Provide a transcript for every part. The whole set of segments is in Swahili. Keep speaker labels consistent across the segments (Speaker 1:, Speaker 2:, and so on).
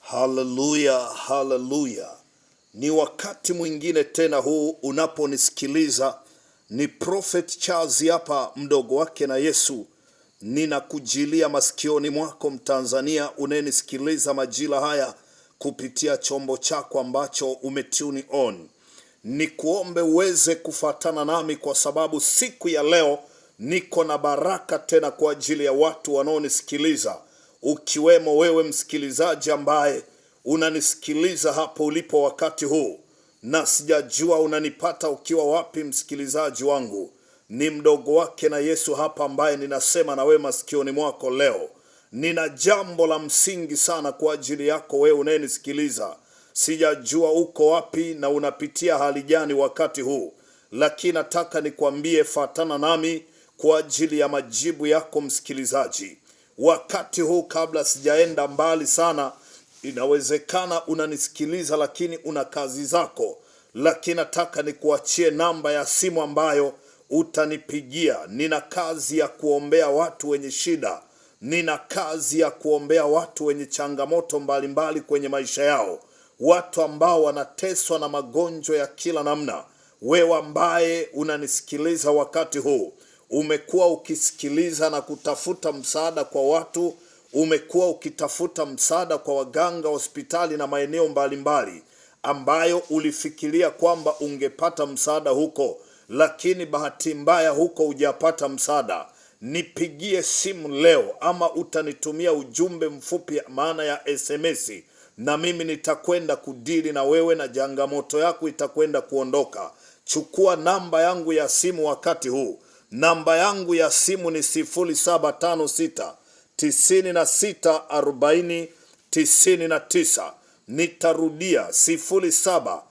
Speaker 1: Haleluya, haleluya. Ni wakati mwingine tena huu unaponisikiliza. Ni Prophet Charles hapa, mdogo wake na Yesu. Ninakujilia masikioni mwako Mtanzania unayenisikiliza majira haya kupitia chombo chako ambacho umetune on. Ni kuombe uweze kufatana nami kwa sababu siku ya leo niko na baraka tena kwa ajili ya watu wanaonisikiliza, ukiwemo wewe msikilizaji ambaye unanisikiliza hapo ulipo wakati huu, na sijajua unanipata ukiwa wapi. Msikilizaji wangu, ni mdogo wake na Yesu hapa ambaye ninasema na wewe masikioni mwako leo. Nina jambo la msingi sana kwa ajili yako wewe unayenisikiliza. Sijajua uko wapi na unapitia hali gani wakati huu, lakini nataka nikwambie, fatana nami kwa ajili ya majibu yako msikilizaji. Wakati huu, kabla sijaenda mbali sana, inawezekana unanisikiliza lakini una kazi zako, lakini nataka nikuachie namba ya simu ambayo utanipigia. Nina kazi ya kuombea watu wenye shida. Nina kazi ya kuombea watu wenye changamoto mbalimbali kwenye maisha yao, watu ambao wanateswa na magonjwa ya kila namna. Wewe ambaye unanisikiliza wakati huu, umekuwa ukisikiliza na kutafuta msaada kwa watu, umekuwa ukitafuta msaada kwa waganga, hospitali na maeneo mbalimbali ambayo ulifikiria kwamba ungepata msaada huko, lakini bahati mbaya huko hujapata msaada. Nipigie simu leo ama utanitumia ujumbe mfupi, maana ya SMS, na mimi nitakwenda kudili na wewe na changamoto yako itakwenda kuondoka. Chukua namba yangu ya simu wakati huu. Namba yangu ya simu ni 0756 96 40 99. Nitarudia 0756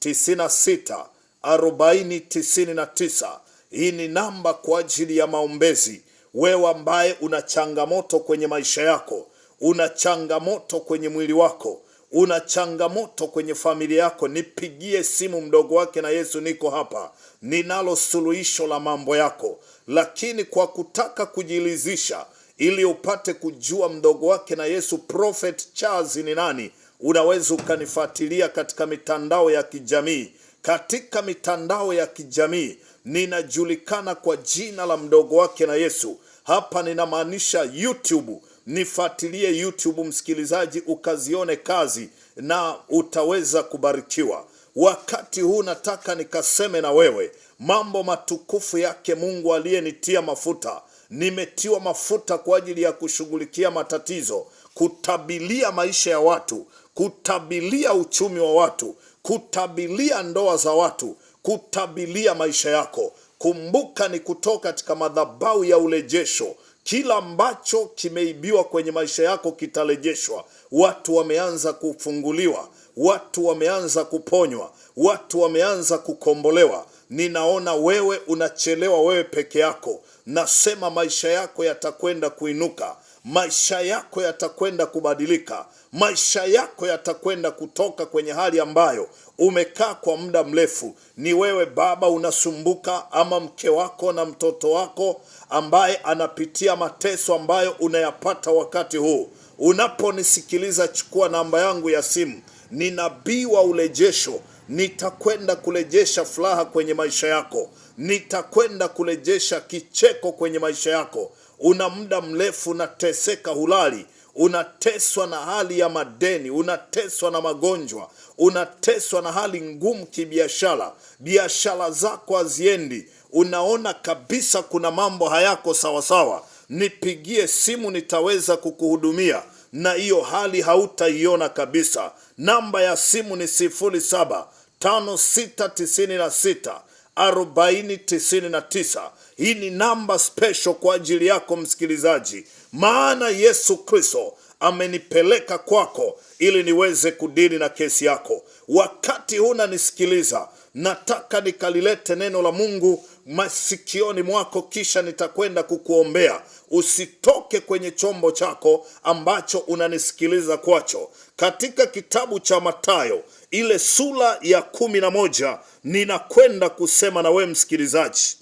Speaker 1: 96 40 99. Hii ni namba kwa ajili ya maombezi. Wewe ambaye una changamoto kwenye maisha yako, una changamoto kwenye mwili wako, una changamoto kwenye familia yako, nipigie simu, mdogo wake na Yesu niko hapa. Ninalo suluhisho la mambo yako. Lakini kwa kutaka kujilizisha ili upate kujua mdogo wake na Yesu Prophet Charles ni nani, unaweza ukanifuatilia katika mitandao ya kijamii. Katika mitandao ya kijamii ninajulikana kwa jina la mdogo wake na Yesu. Hapa ninamaanisha YouTube. Nifuatilie YouTube msikilizaji, ukazione kazi na utaweza kubarikiwa. Wakati huu nataka nikaseme na wewe mambo matukufu yake Mungu aliyenitia mafuta. Nimetiwa mafuta kwa ajili ya kushughulikia matatizo, kutabilia maisha ya watu, kutabilia uchumi wa watu, kutabilia ndoa za watu, kutabilia maisha yako. Kumbuka ni kutoka katika madhabahu ya urejesho. Kila ambacho kimeibiwa kwenye maisha yako kitarejeshwa. Watu wameanza kufunguliwa, watu wameanza kuponywa, watu wameanza kukombolewa. Ninaona wewe unachelewa, wewe peke yako. Nasema maisha yako yatakwenda kuinuka, maisha yako yatakwenda kubadilika, maisha yako yatakwenda kutoka kwenye hali ambayo umekaa kwa muda mrefu. Ni wewe baba unasumbuka, ama mke wako na mtoto wako ambaye anapitia mateso ambayo unayapata wakati huu. Unaponisikiliza, chukua namba yangu ya simu. Ni nabii wa urejesho. Nitakwenda kurejesha furaha kwenye maisha yako. Nitakwenda kurejesha kicheko kwenye maisha yako. Una muda mrefu unateseka, hulali, unateswa na hali ya madeni, unateswa na magonjwa, unateswa na hali ngumu kibiashara. Biashara zako haziendi, unaona kabisa kuna mambo hayako sawasawa. Nipigie simu, nitaweza kukuhudumia na hiyo hali hautaiona kabisa. Namba ya simu ni 075696 4099. Hii ni namba special kwa ajili yako msikilizaji, maana Yesu Kristo amenipeleka kwako ili niweze kudili na kesi yako. Wakati huna nisikiliza, nataka nikalilete neno la Mungu masikioni mwako, kisha nitakwenda kukuombea. Usitoke kwenye chombo chako ambacho unanisikiliza kwacho. Katika kitabu cha Mathayo ile sura ya 11 ninakwenda kusema na we msikilizaji.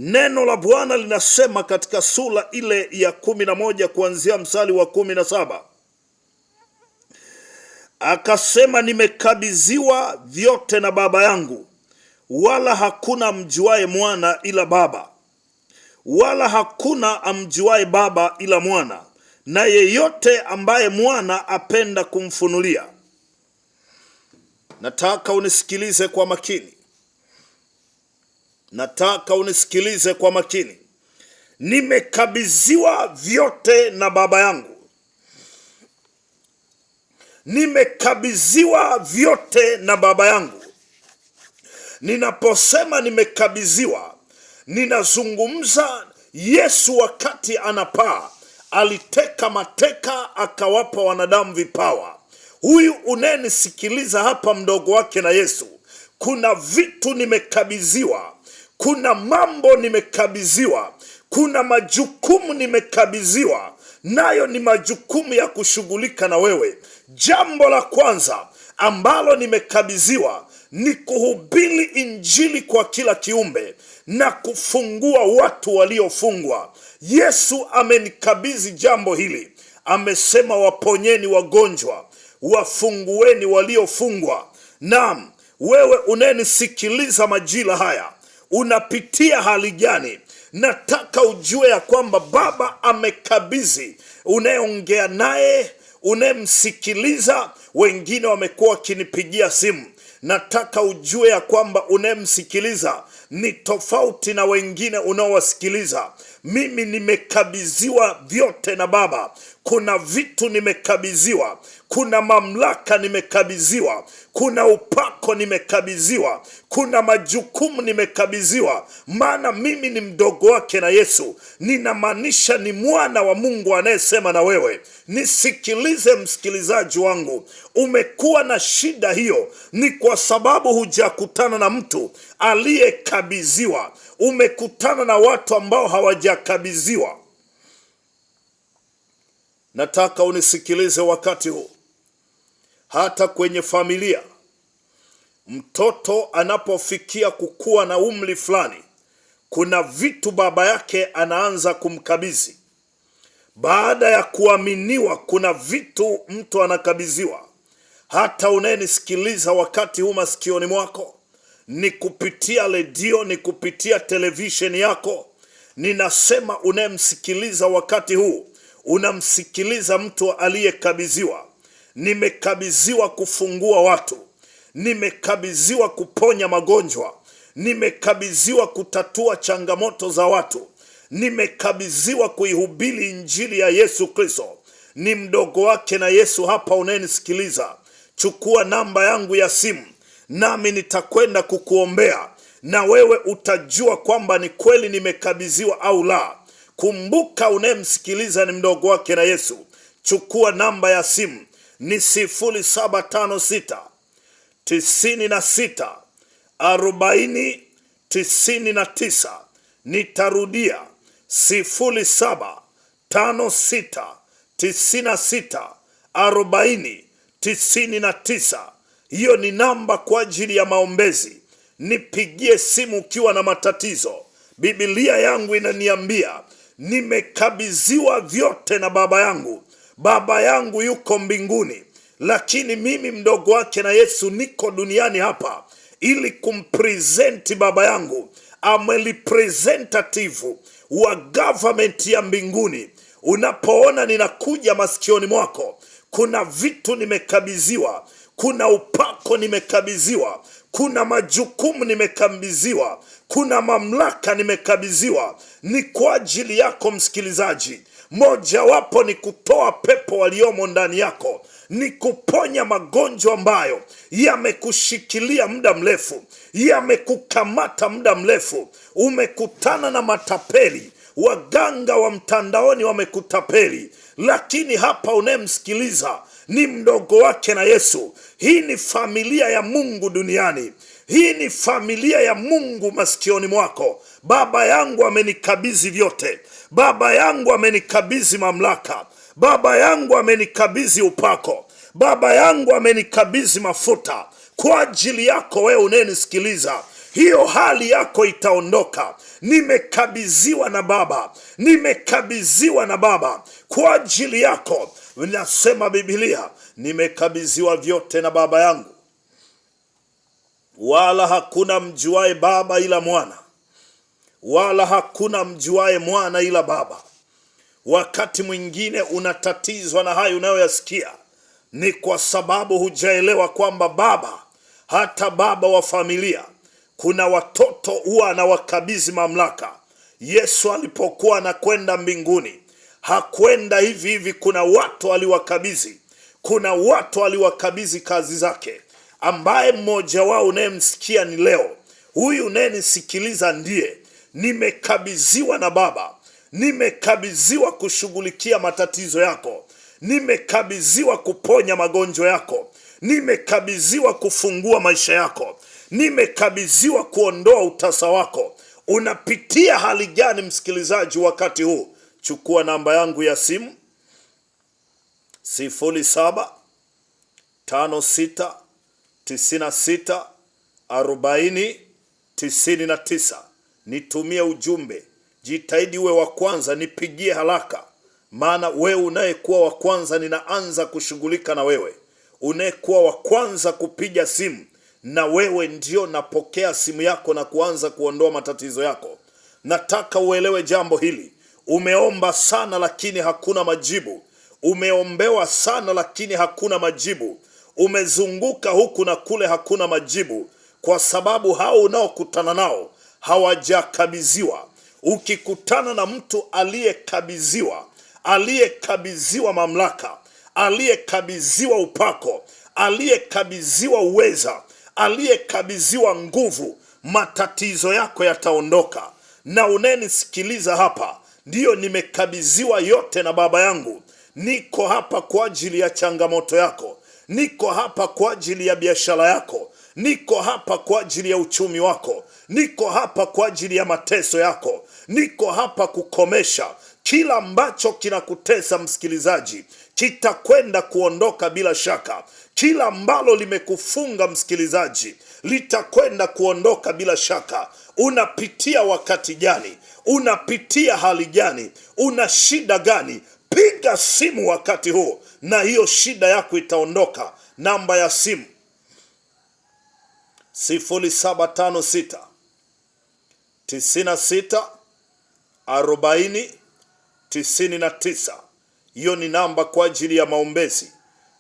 Speaker 1: Neno la Bwana linasema katika sura ile ya 11 kuanzia mstari wa 17. Akasema, nimekabidhiwa vyote na Baba yangu, wala hakuna amjuaye mwana ila Baba, wala hakuna amjuaye Baba ila mwana, na yeyote ambaye mwana apenda kumfunulia. Nataka unisikilize kwa makini. Nataka unisikilize kwa makini. Nimekabidhiwa vyote na Baba yangu. Nimekabidhiwa vyote na Baba yangu. Ninaposema nimekabidhiwa, ninazungumza Yesu wakati anapaa, aliteka mateka akawapa wanadamu vipawa. Huyu unayenisikiliza hapa, mdogo wake na Yesu, kuna vitu nimekabidhiwa, kuna mambo nimekabidhiwa, kuna majukumu nimekabidhiwa, nayo ni majukumu ya kushughulika na wewe. Jambo la kwanza ambalo nimekabidhiwa ni kuhubiri injili kwa kila kiumbe na kufungua watu waliofungwa. Yesu amenikabidhi jambo hili. Amesema, waponyeni wagonjwa, wafungueni waliofungwa. Naam, wewe unayenisikiliza majira haya, unapitia hali gani? Nataka ujue ya kwamba Baba amekabidhi. Unayeongea naye, unayemsikiliza, wengine wamekuwa wakinipigia simu. Nataka ujue ya kwamba unayemsikiliza ni tofauti na wengine unaowasikiliza. Mimi nimekabidhiwa vyote na Baba. Kuna vitu nimekabidhiwa, kuna mamlaka nimekabidhiwa, kuna upako nimekabidhiwa, kuna majukumu nimekabidhiwa. Maana mimi ni mdogo wake na Yesu, ninamaanisha ni mwana wa Mungu anayesema na wewe. Nisikilize msikilizaji wangu, umekuwa na shida hiyo, ni kwa sababu hujakutana na mtu aliyekabidhiwa. Umekutana na watu ambao hawajakabidhiwa. Nataka unisikilize wakati huu. Hata kwenye familia, mtoto anapofikia kukua na umri fulani, kuna vitu baba yake anaanza kumkabidhi. Baada ya kuaminiwa, kuna vitu mtu anakabidhiwa. Hata unayenisikiliza wakati huu masikioni mwako, ni kupitia redio, ni kupitia televisheni yako, ninasema unayemsikiliza wakati huu, unamsikiliza mtu aliyekabidhiwa. Nimekabidhiwa kufungua watu, nimekabidhiwa kuponya magonjwa, nimekabidhiwa kutatua changamoto za watu, nimekabidhiwa kuihubiri injili ya Yesu Kristo. Ni mdogo wake na Yesu hapa unayenisikiliza. Chukua namba yangu ya simu, nami nitakwenda kukuombea, na wewe utajua kwamba ni kweli nimekabidhiwa au la. Kumbuka, unayemsikiliza ni mdogo wake na Yesu. Chukua namba ya simu, ni 0756 96 40 99. Nitarudia, 0756 96 40 99. Hiyo ni namba kwa ajili ya maombezi. Nipigie simu ukiwa na matatizo. Biblia yangu inaniambia nimekabidhiwa vyote na Baba yangu. Baba yangu yuko mbinguni, lakini mimi mdogo wake na Yesu niko duniani hapa ili kumpresenti Baba yangu. I'm a representative wa government ya mbinguni. Unapoona ninakuja masikioni mwako, kuna vitu nimekabidhiwa, kuna upako nimekabidhiwa, kuna majukumu nimekabidhiwa, kuna mamlaka nimekabidhiwa. Ni kwa ajili yako msikilizaji. Mojawapo ni kutoa pepo waliomo ndani yako, ni kuponya magonjwa ambayo yamekushikilia muda mrefu, yamekukamata muda mrefu. Umekutana na matapeli, waganga wa mtandaoni wamekutapeli, lakini hapa unayemsikiliza ni mdogo wake na Yesu. Hii ni familia ya Mungu duniani. Hii ni familia ya Mungu masikioni mwako. Baba yangu amenikabidhi vyote. Baba yangu amenikabidhi mamlaka. Baba yangu amenikabidhi upako. Baba yangu amenikabidhi mafuta. Kwa ajili yako wewe unayenisikiliza, hiyo hali yako itaondoka. Nimekabidhiwa na Baba, nimekabidhiwa na Baba kwa ajili yako. Nasema Biblia, nimekabidhiwa vyote na Baba yangu, wala hakuna mjuae Baba ila Mwana, wala hakuna mjuae Mwana ila Baba. Wakati mwingine unatatizwa na hayo unayoyasikia, ni kwa sababu hujaelewa kwamba Baba, hata baba wa familia, kuna watoto huwa anawakabidhi mamlaka. Yesu alipokuwa anakwenda mbinguni, hakwenda hivi hivi. Kuna watu aliwakabidhi, kuna watu aliwakabidhi kazi zake, ambaye mmoja wao unayemsikia ni leo. Huyu unayenisikiliza ndiye nimekabidhiwa na Baba, nimekabidhiwa kushughulikia matatizo yako, nimekabidhiwa kuponya magonjwa yako, nimekabidhiwa kufungua maisha yako, nimekabidhiwa kuondoa utasa wako. Unapitia hali gani msikilizaji wakati huu? Chukua namba yangu ya simu 0756964099. Nitumie ujumbe. Jitahidi uwe wa kwanza, nipigie haraka, maana wewe unayekuwa wa kwanza ninaanza kushughulika na wewe. Unayekuwa wa kwanza kupiga simu, na wewe ndio napokea simu yako na kuanza kuondoa matatizo yako. Nataka uelewe jambo hili. Umeomba sana lakini hakuna majibu. Umeombewa sana lakini hakuna majibu. Umezunguka huku na kule, hakuna majibu, kwa sababu hao unaokutana nao hawajakabidhiwa. Ukikutana na mtu aliyekabidhiwa mamlaka, aliyekabidhiwa upako, aliyekabidhiwa uweza, aliyekabidhiwa nguvu, matatizo yako yataondoka. Na unayenisikiliza hapa, ndiyo nimekabidhiwa yote na Baba yangu. Niko hapa kwa ajili ya changamoto yako, niko hapa kwa ajili ya biashara yako, niko hapa kwa ajili ya uchumi wako, niko hapa kwa ajili ya mateso yako, niko hapa kukomesha kila ambacho kinakutesa. Msikilizaji, kitakwenda kuondoka bila shaka. Kila ambalo limekufunga msikilizaji, litakwenda kuondoka bila shaka. Unapitia wakati gani? Unapitia hali gani? Una shida gani? Piga simu wakati huu na hiyo shida yako itaondoka. Namba ya simu 0756 96 40 99. Hiyo ni namba kwa ajili ya maombezi.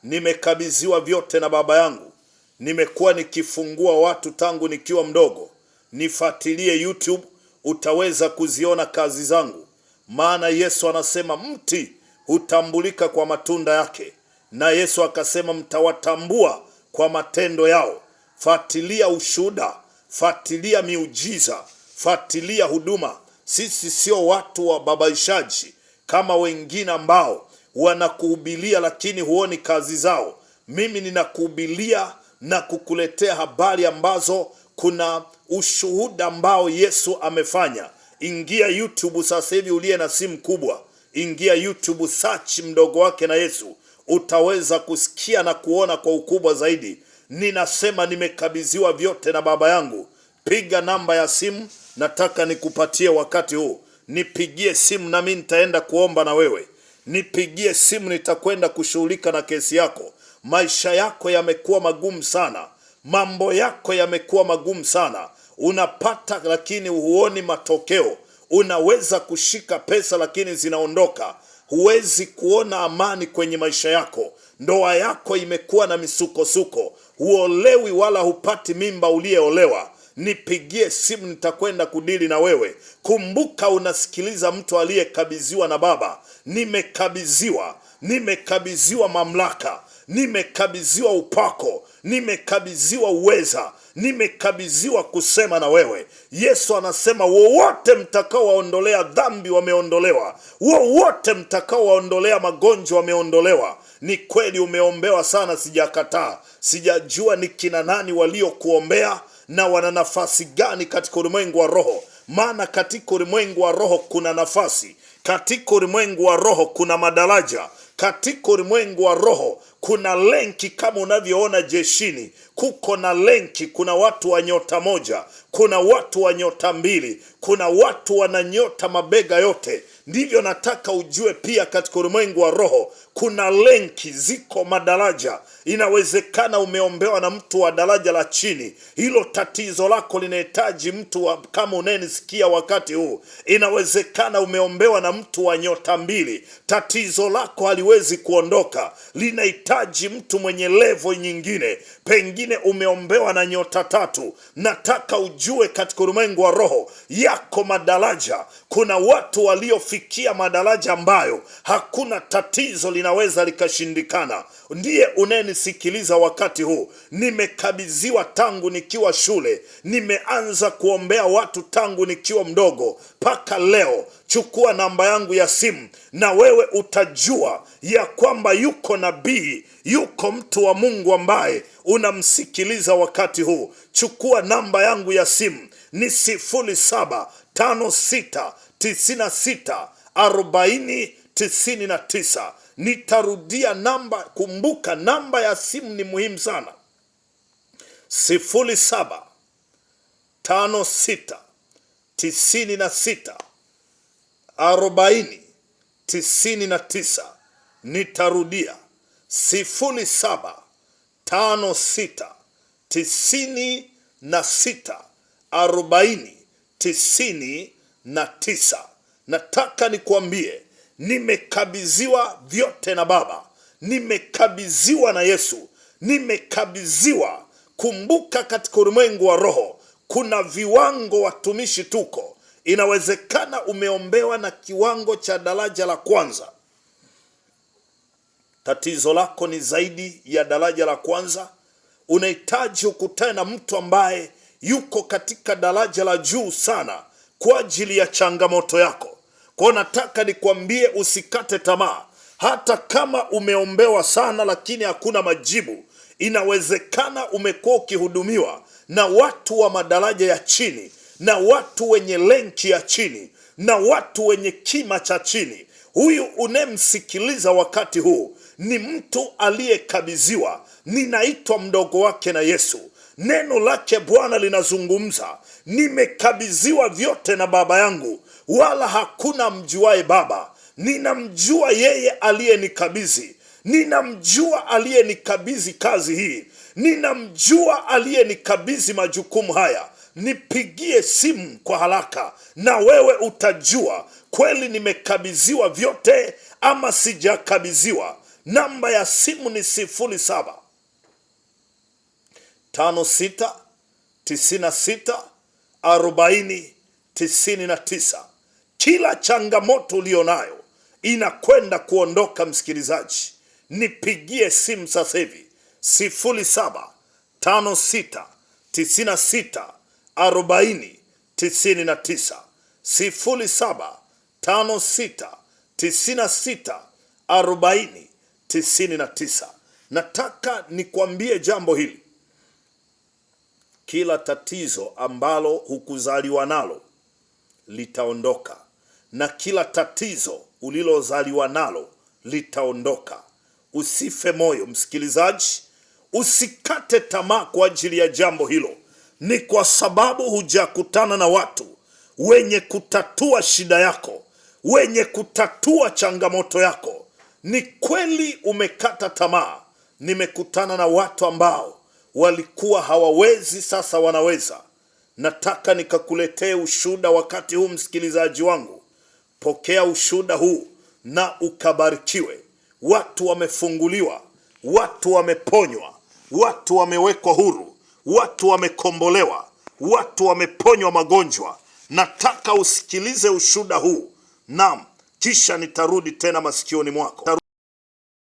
Speaker 1: Nimekabidhiwa vyote na Baba yangu. Nimekuwa nikifungua watu tangu nikiwa mdogo. Nifuatilie YouTube, utaweza kuziona kazi zangu. Maana Yesu anasema mti hutambulika kwa matunda yake, na Yesu akasema mtawatambua kwa matendo yao. Fuatilia ushuhuda, fuatilia miujiza, fuatilia huduma. Sisi sio watu wa babaishaji kama wengine ambao wanakuhubilia lakini huoni kazi zao. Mimi ninakuhubilia na kukuletea habari ambazo kuna ushuhuda ambao Yesu amefanya. Ingia YouTube sasa hivi, uliye na simu kubwa, ingia YouTube, search mdogo wake na Yesu, utaweza kusikia na kuona kwa ukubwa zaidi. Ninasema nimekabidhiwa vyote na Baba yangu. Piga namba ya simu, nataka nikupatie wakati huu. Nipigie simu na mimi nitaenda kuomba na wewe. Nipigie simu, nitakwenda kushughulika na kesi yako. Maisha yako yamekuwa magumu sana, mambo yako yamekuwa magumu sana. Unapata lakini huoni matokeo. Unaweza kushika pesa lakini zinaondoka. Huwezi kuona amani kwenye maisha yako. Ndoa yako imekuwa na misukosuko. Huolewi wala hupati mimba uliyeolewa. Nipigie simu, nitakwenda kudili na wewe. Kumbuka unasikiliza mtu aliyekabidhiwa na Baba. Nimekabidhiwa mamlaka, nimekabidhiwa upako, nimekabidhiwa uweza, nimekabidhiwa kusema na wewe. Yesu anasema wowote mtakao waondolea dhambi wameondolewa, wowote mtakao waondolea magonjwa wameondolewa. Ni kweli umeombewa sana, sijakataa. Sijajua ni kina nani waliokuombea na wana nafasi gani katika ulimwengu wa roho. Maana katika ulimwengu wa roho kuna nafasi. Katika ulimwengu wa roho kuna madaraja. Katika ulimwengu wa roho kuna lenki, kama unavyoona jeshini kuko na lenki. Kuna watu wa nyota moja, kuna watu wa nyota mbili, kuna watu wana nyota mabega yote. Ndivyo nataka ujue pia, katika ulimwengu wa roho kuna lenki, ziko madaraja. Inawezekana umeombewa na mtu wa daraja la chini. Hilo tatizo lako linahitaji mtu kama unenisikia wakati huu. Inawezekana umeombewa na mtu wa nyota mbili. Tatizo lako haliwezi kuondoka, linahitaji mtu mwenye level nyingine. Pengine umeombewa na nyota tatu. Nataka ujue katika ulimwengu wa roho yako madaraja. Kuna watu waliofikia madaraja ambayo hakuna tatizo linaweza likashindikana. Ndiye unenisikiliza wakati huu. Nimekabidhiwa tangu nikiwa shule. Nimeanza kuombea watu tangu nikiwa mdogo mpaka leo. Chukua namba yangu ya simu na wewe utajua ya kwamba yuko nabii, yuko mtu wa Mungu ambaye unamsikiliza wakati huu. Chukua namba yangu ya simu, ni 0756964099. Nitarudia namba, kumbuka namba ya simu ni muhimu sana. 0756964099. Nitarudia 0756964099. Nataka nikuambie, nimekabidhiwa vyote na Baba, nimekabidhiwa na Yesu, nimekabidhiwa. Kumbuka katika ulimwengu wa roho kuna viwango, watumishi tuko. Inawezekana umeombewa na kiwango cha daraja la kwanza. Tatizo lako ni zaidi ya daraja la kwanza. Unahitaji ukutane na mtu ambaye yuko katika daraja la juu sana kwa ajili ya changamoto yako. Kwa nataka nikwambie usikate tamaa. Hata kama umeombewa sana lakini hakuna majibu, inawezekana umekuwa ukihudumiwa na watu wa madaraja ya chini, na watu wenye lenki ya chini, na watu wenye kima cha chini. Huyu unemsikiliza wakati huu ni mtu aliyekabidhiwa. Ninaitwa mdogo wake na Yesu. Neno lake Bwana linazungumza, nimekabidhiwa vyote na Baba yangu, wala hakuna mjuae Baba. Ninamjua yeye aliyenikabidhi. Ninamjua aliyenikabidhi kazi hii. Ninamjua aliyenikabidhi majukumu haya. Nipigie simu kwa haraka na wewe utajua kweli nimekabidhiwa vyote ama sijakabidhiwa. Namba ya simu ni 0756964099. Kila changamoto ulionayo inakwenda kuondoka. Msikilizaji, nipigie simu sasa hivi 0756964099. 0756964099. Nataka nikwambie jambo hili. Kila tatizo ambalo hukuzaliwa nalo litaondoka, na kila tatizo ulilozaliwa nalo litaondoka. Usife moyo msikilizaji, usikate tamaa kwa ajili ya jambo hilo. Ni kwa sababu hujakutana na watu wenye kutatua shida yako, wenye kutatua changamoto yako. Ni kweli umekata tamaa. Nimekutana na watu ambao walikuwa hawawezi, sasa wanaweza. Nataka nikakuletee ushuhuda wakati huu. Msikilizaji wangu, pokea ushuhuda huu na ukabarikiwe. Watu wamefunguliwa, watu wameponywa, watu wamewekwa huru, watu wamekombolewa, watu wameponywa magonjwa. Nataka usikilize ushuhuda huu, naam, kisha nitarudi tena masikioni mwako.